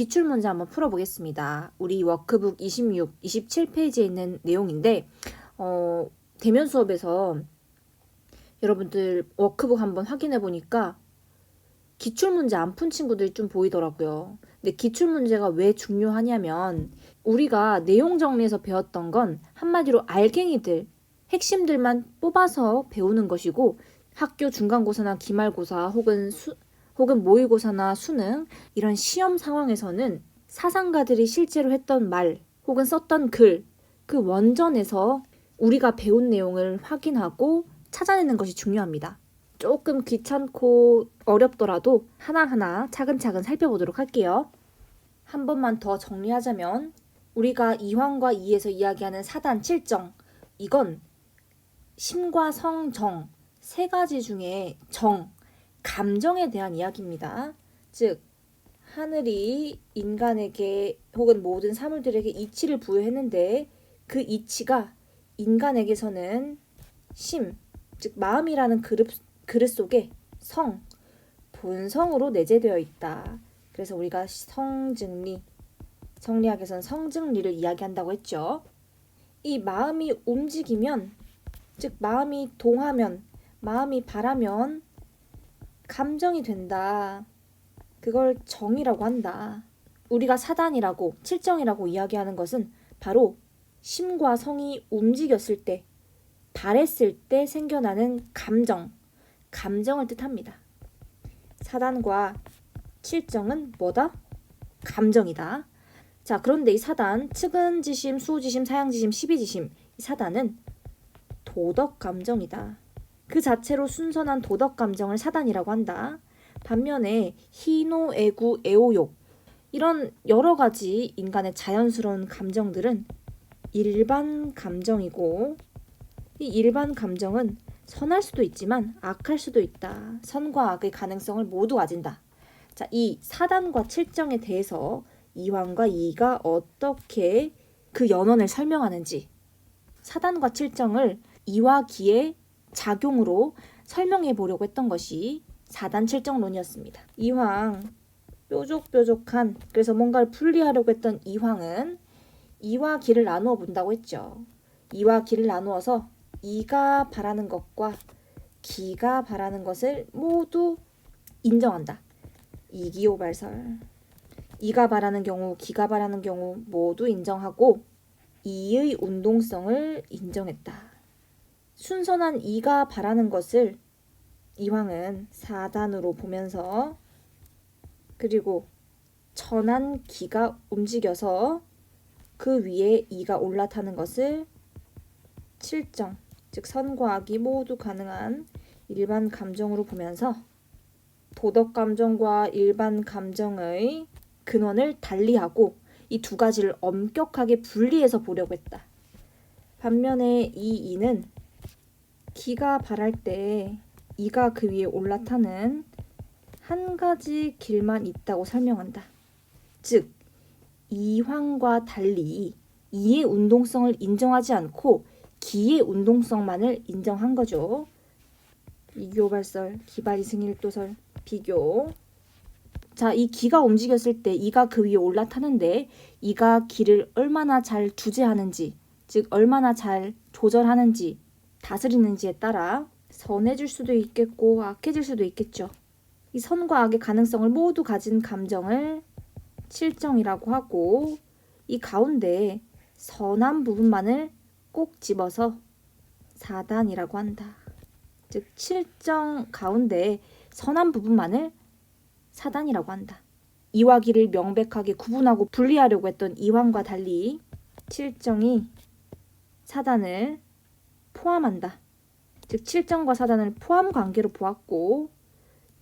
기출문제 한번 풀어보겠습니다. 우리 워크북 26, 27페이지에 있는 내용인데 대면 수업에서 여러분들 워크북 한번 확인해 보니까 기출문제 안 푼 친구들이 좀 보이더라고요. 근데 기출문제가 왜 중요하냐면 우리가 내용 정리에서 배웠던 건 한마디로 알갱이들, 핵심들만 뽑아서 배우는 것이고 학교 중간고사나 기말고사 혹은 모의고사나 수능 이런 시험 상황에서는 사상가들이 실제로 했던 말 혹은 썼던 글, 그 원전에서 우리가 배운 내용을 확인하고 찾아내는 것이 중요합니다. 조금 귀찮고 어렵더라도 하나하나 차근차근 살펴보도록 할게요. 한 번만 더 정리하자면 우리가 2황과 2에서 이야기하는 사단 7정, 이건 심과 성, 정, 세 가지 중에 정, 감정에 대한 이야기입니다. 즉 하늘이 인간에게 혹은 모든 사물들에게 이치를 부여했는데 그 이치가 인간에게서는 심, 즉 마음이라는 그릇 속에 성, 본성으로 내재되어 있다. 그래서 우리가 성증리, 성리학에서는 성증리를 이야기한다고 했죠. 이 마음이 움직이면, 즉 마음이 동하면, 마음이 바라면 감정이 된다. 그걸 정이라고 한다. 우리가 사단이라고, 칠정이라고 이야기하는 것은 바로 심과 성이 움직였을 때, 바랬을 때 생겨나는 감정을 뜻합니다. 사단과 칠정은 뭐다? 감정이다. 자, 그런데 이 사단, 측은지심, 수지심, 사양지심, 십이지심, 이 사단은 도덕 감정이다. 그 자체로 순선한 도덕 감정을 사단이라고 한다. 반면에 희노, 애구, 애오욕 이런 여러 가지 인간의 자연스러운 감정들은 일반 감정이고 이 일반 감정은 선할 수도 있지만 악할 수도 있다. 선과 악의 가능성을 모두 가진다. 자, 이 사단과 칠정에 대해서 이황과 이가 어떻게 그 연원을 설명하는지 사단과 칠정을 이와 기의 작용으로 설명해 보려고 했던 것이 사단 칠정론이었습니다. 이황, 뾰족뾰족한, 그래서 뭔가를 분리하려고 했던 이황은 이와 기를 나누어 본다고 했죠. 이와 기를 나누어서 이가 바라는 것과 기가 바라는 것을 모두 인정한다. 이기오발설. 이가 바라는 경우, 기가 바라는 경우 모두 인정하고 이의 운동성을 인정했다. 순선한 이가 바라는 것을 이황은 사단으로 보면서 그리고 천한 기가 움직여서 그 위에 이가 올라타는 것을 칠정, 즉 선과 악이 모두 가능한 일반 감정으로 보면서 도덕 감정과 일반 감정의 근원을 달리하고 이 두 가지를 엄격하게 분리해서 보려고 했다. 반면에 이 이는 기가 바랄 때 이가 그 위에 올라타는 한 가지 길만 있다고 설명한다. 즉 이황과 달리 이의 운동성을 인정하지 않고 기의 운동성만을 인정한 거죠. 이교발설, 기발이승일도설, 비교. 자, 이 기가 움직였을 때 이가 그 위에 올라타는데 이가 기를 얼마나 잘 주재하는지, 즉 얼마나 잘 조절하는지, 다스리는지에 따라 선해질 수도 있겠고 악해질 수도 있겠죠. 이 선과 악의 가능성을 모두 가진 감정을 칠정이라고 하고 이 가운데 선한 부분만을 꼭 집어서 사단이라고 한다. 즉 칠정 가운데 선한 부분만을 사단이라고 한다. 이와 기를 명백하게 구분하고 분리하려고 했던 이황과 달리 칠정이 사단을 포함한다. 즉 칠정과 사단을 포함 관계로 보았고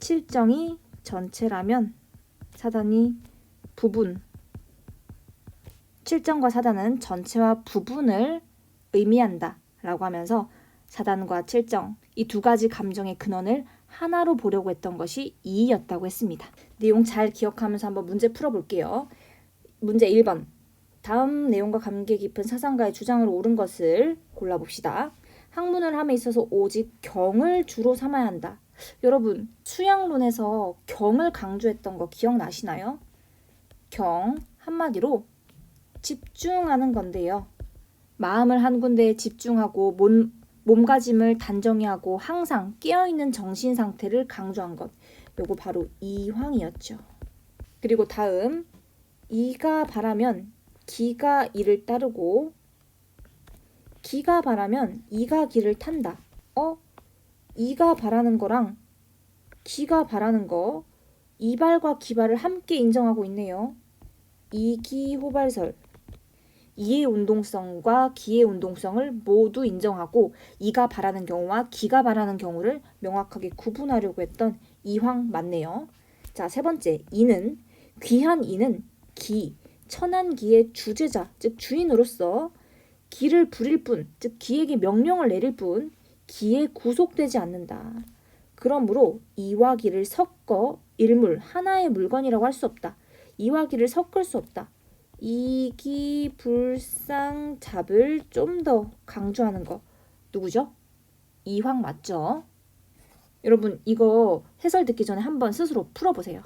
칠정이 전체라면 사단이 부분, 칠정과 사단은 전체와 부분을 의미한다 라고 하면서 사단과 칠정, 이 두 가지 감정의 근원을 하나로 보려고 했던 것이 이이였다고 했습니다. 내용 잘 기억하면서 한번 문제 풀어볼게요. 문제 1번. 다음 내용과 관계 깊은 사상가의 주장으로 옳은 것을 골라봅시다. 학문을 함에 있어서 오직 경을 주로 삼아야 한다. 여러분, 수양론에서 경을 강조했던 거 기억나시나요? 경, 한마디로 집중하는 건데요. 마음을 한 군데에 집중하고 몸가짐을 단정히 하고 항상 깨어있는 정신 상태를 강조한 것. 요거 바로 이황이었죠. 그리고 다음, 이가 바라면 기가 이를 따르고 기가 바라면 이가 기를 탄다. 이가 바라는 거랑 기가 바라는 거, 이발과 기발을 함께 인정하고 있네요. 이기호발설. 이의 운동성과 기의 운동성을 모두 인정하고 이가 바라는 경우와 기가 바라는 경우를 명확하게 구분하려고 했던 이황 맞네요. 자, 세 번째, 이는 귀한 이는 기, 천한 기의 주제자, 즉 주인으로서 기를 부릴 뿐, 즉 기에게 명령을 내릴 뿐 기에 구속되지 않는다. 그러므로 이와 기를 섞어 일물, 하나의 물건이라고 할 수 없다. 이와 기를 섞을 수 없다. 이기불상잡을 좀 더 강조하는 거 누구죠? 이황 맞죠? 여러분 이거 해설 듣기 전에 한번 스스로 풀어보세요.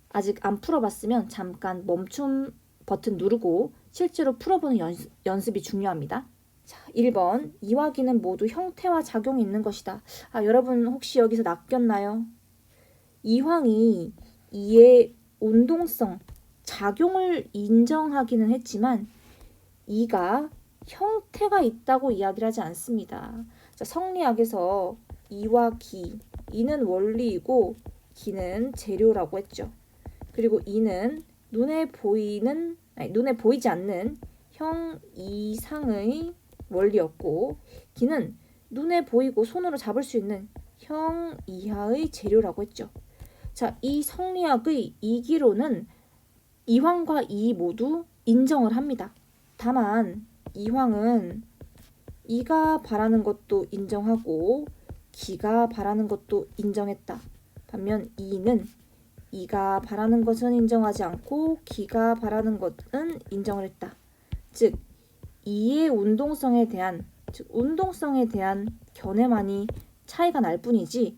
아직 안 풀어봤으면 잠깐 멈춤 버튼 누르고 실제로 풀어보는 연습이 중요합니다. 자, 1번 이와 기는 모두 형태와 작용이 있는 것이다. 여러분 혹시 여기서 낚였나요? 이황이 이의 운동성, 작용을 인정하기는 했지만 이가 형태가 있다고 이야기를 하지 않습니다. 자, 성리학에서 이와 기, 이는 원리이고 기는 재료라고 했죠. 그리고 이는 눈에 보이지 않는 형 이상의 원리였고 기는 눈에 보이고 손으로 잡을 수 있는 형 이하의 재료라고 했죠. 자, 이 성리학의 이기로는 이황과 이 모두 인정을 합니다. 다만 이황은 이가 바라는 것도 인정하고 기가 바라는 것도 인정했다. 반면 이는 이가 바라는 것은 인정하지 않고 기가 바라는 것은 인정을 했다. 즉 이의 운동성에 대한 견해만이 차이가 날 뿐이지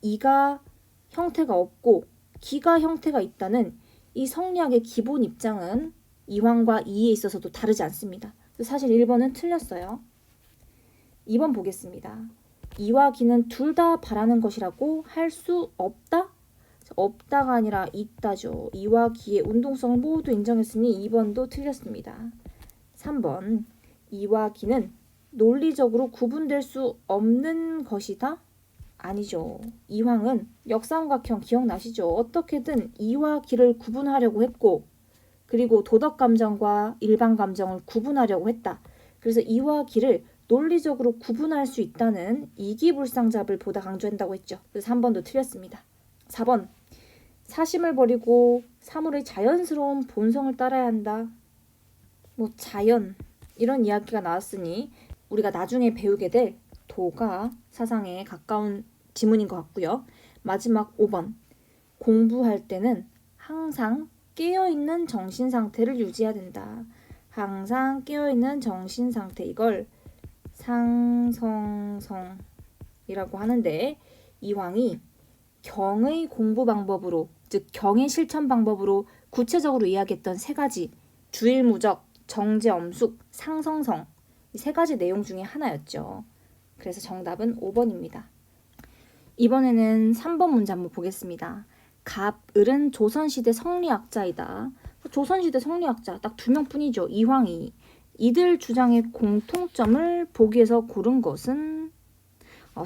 이가 형태가 없고 기가 형태가 있다는 이 성리학의 기본 입장은 이황과 이에 있어서도 다르지 않습니다. 사실 1번은 틀렸어요. 2번 보겠습니다. 이와 기는 둘 다 바라는 것이라고 할 수 없다? 없다가 아니라 있다죠. 이와 기의 운동성을 모두 인정했으니 2번도 틀렸습니다. 3번 이와 기는 논리적으로 구분될 수 없는 것이다? 아니죠. 이황은 역삼각형 기억나시죠? 어떻게든 이와 기를 구분하려고 했고 그리고 도덕 감정과 일반 감정을 구분하려고 했다. 그래서 이와 기를 논리적으로 구분할 수 있다는 이기불상잡을 보다 강조한다고 했죠. 그래서 3번도 틀렸습니다. 4번 사심을 버리고 사물의 자연스러운 본성을 따라야 한다. 자연 이런 이야기가 나왔으니 우리가 나중에 배우게 될 도가 사상에 가까운 지문인 것 같고요. 마지막 5번 공부할 때는 항상 깨어있는 정신 상태를 유지해야 된다. 항상 깨어있는 정신 상태, 이걸 상성성이라고 하는데 이황이 경의 공부 방법으로, 즉 경의 실천 방법으로 구체적으로 이야기했던 세 가지 주일무적, 정제엄숙, 상성성, 이 세 가지 내용 중에 하나였죠. 그래서 정답은 5번입니다. 이번에는 3번 문제 한번 보겠습니다. 갑을은 조선시대 성리학자이다. 조선시대 성리학자 딱 2명뿐이죠. 이황이. 이들 주장의 공통점을 보기 위해서 고른 것은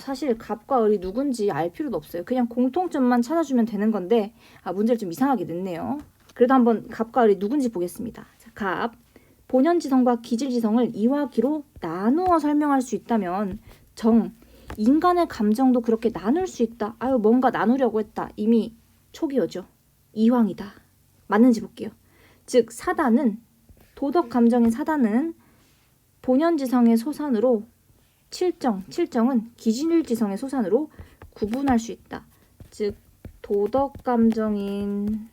사실 갑과 을이 누군지 알 필요도 없어요. 그냥 공통점만 찾아주면 되는 건데 문제를 좀 이상하게 냈네요. 그래도 한번 갑과 을이 누군지 보겠습니다. 자, 갑. 본연지성과 기질지성을 이와 기로 나누어 설명할 수 있다면 정. 인간의 감정도 그렇게 나눌 수 있다. 뭔가 나누려고 했다. 이미 초기어죠. 이황이다. 맞는지 볼게요. 즉 사단은, 도덕 감정인 사단은 본연지성의 소산으로 칠정은 기질지성의 소산으로 구분할 수 있다. 즉 도덕 감정인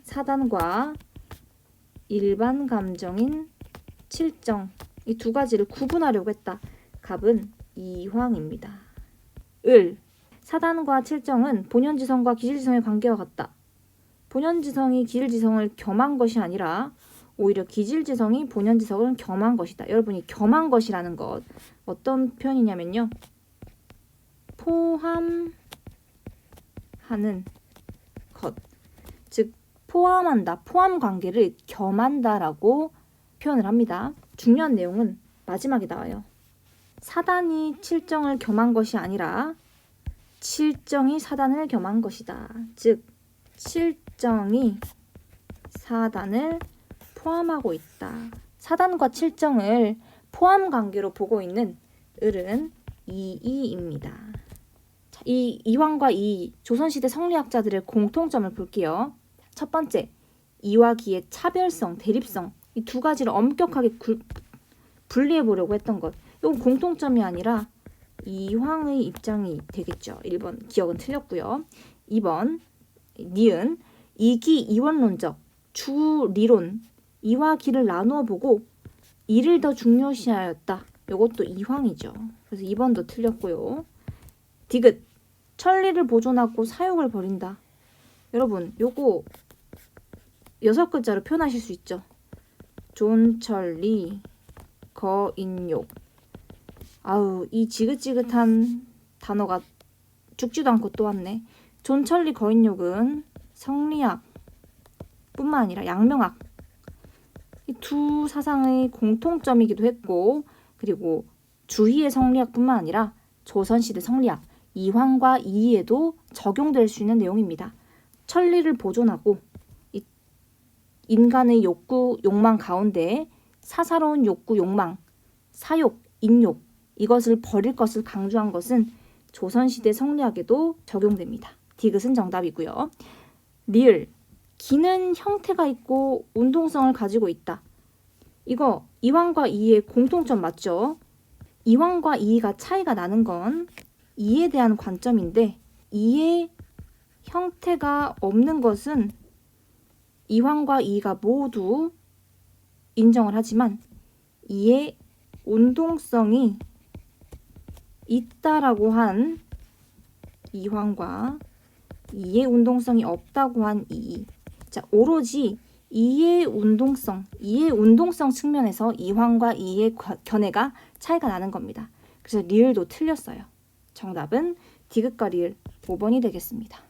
사단과 일반 감정인 칠정, 이 두 가지를 구분하려고 했다. 갑은 이황입니다. 을. 사단과 칠정은 본연지성과 기질지성의 관계와 같다. 본연지성이 기질지성을 겸한 것이 아니라 오히려 기질지성이 본연지성을 겸한 것이다. 여러분이 겸한 것이라는 것 어떤 표현이냐면요. 포함하는 것. 즉 포함한다, 포함 관계를 겸한다라고 표현을 합니다. 중요한 내용은 마지막에 나와요. 사단이 칠정을 겸한 것이 아니라 칠정이 사단을 겸한 것이다. 즉 칠정이 사단을 포함하고 있다. 사단과 칠정을 포함 관계로 보고 있는 을은 이이입니다. 이 이황과 이 조선시대 성리학자들의 공통점을 볼게요. 첫 번째, 이와 기의 차별성, 대립성 이 두 가지를 엄격하게 분리해 보려고 했던 것. 이건 공통점이 아니라 이황의 입장이 되겠죠. 1번 기억은 틀렸고요. 2번 니은 이기 이원론적 주리론 이와 기를 나누어 보고 이를 더 중요시하였다. 이것도 이황이죠. 그래서 2번도 틀렸고요. 디귿 천리를 보존하고 사욕을 버린다. 여러분 요거 6글자로 표현하실 수 있죠. 존천리 거인욕. 아우 이 지긋지긋한 단어가 죽지도 않고 또 왔네. 존천리 거인욕은 성리학 뿐만 아니라 양명학 이 두 사상의 공통점이기도 했고, 그리고 주희의 성리학뿐만 아니라 조선시대 성리학 이황과 이이에도 적용될 수 있는 내용입니다. 천리를 보존하고 인간의 욕구, 욕망 가운데 사사로운 욕구, 욕망, 사욕, 인욕 이것을 버릴 것을 강조한 것은 조선시대 성리학에도 적용됩니다. 디귿은 정답이고요. 리을, 기는 형태가 있고 운동성을 가지고 있다. 이거 이황과 이의 공통점 맞죠? 이황과 이의가 차이가 나는 건 이에 대한 관점인데 이의 형태가 없는 것은 이황과 이의가 모두 인정을 하지만 이의 운동성이 있다라고 한 이황과 이의 운동성이 없다고 한 이의. 자, 오로지 이의 운동성 측면에서 이황과 이의 견해가 차이가 나는 겁니다. 그래서 리을도 틀렸어요. 정답은 디귿과 리을 5번이 되겠습니다.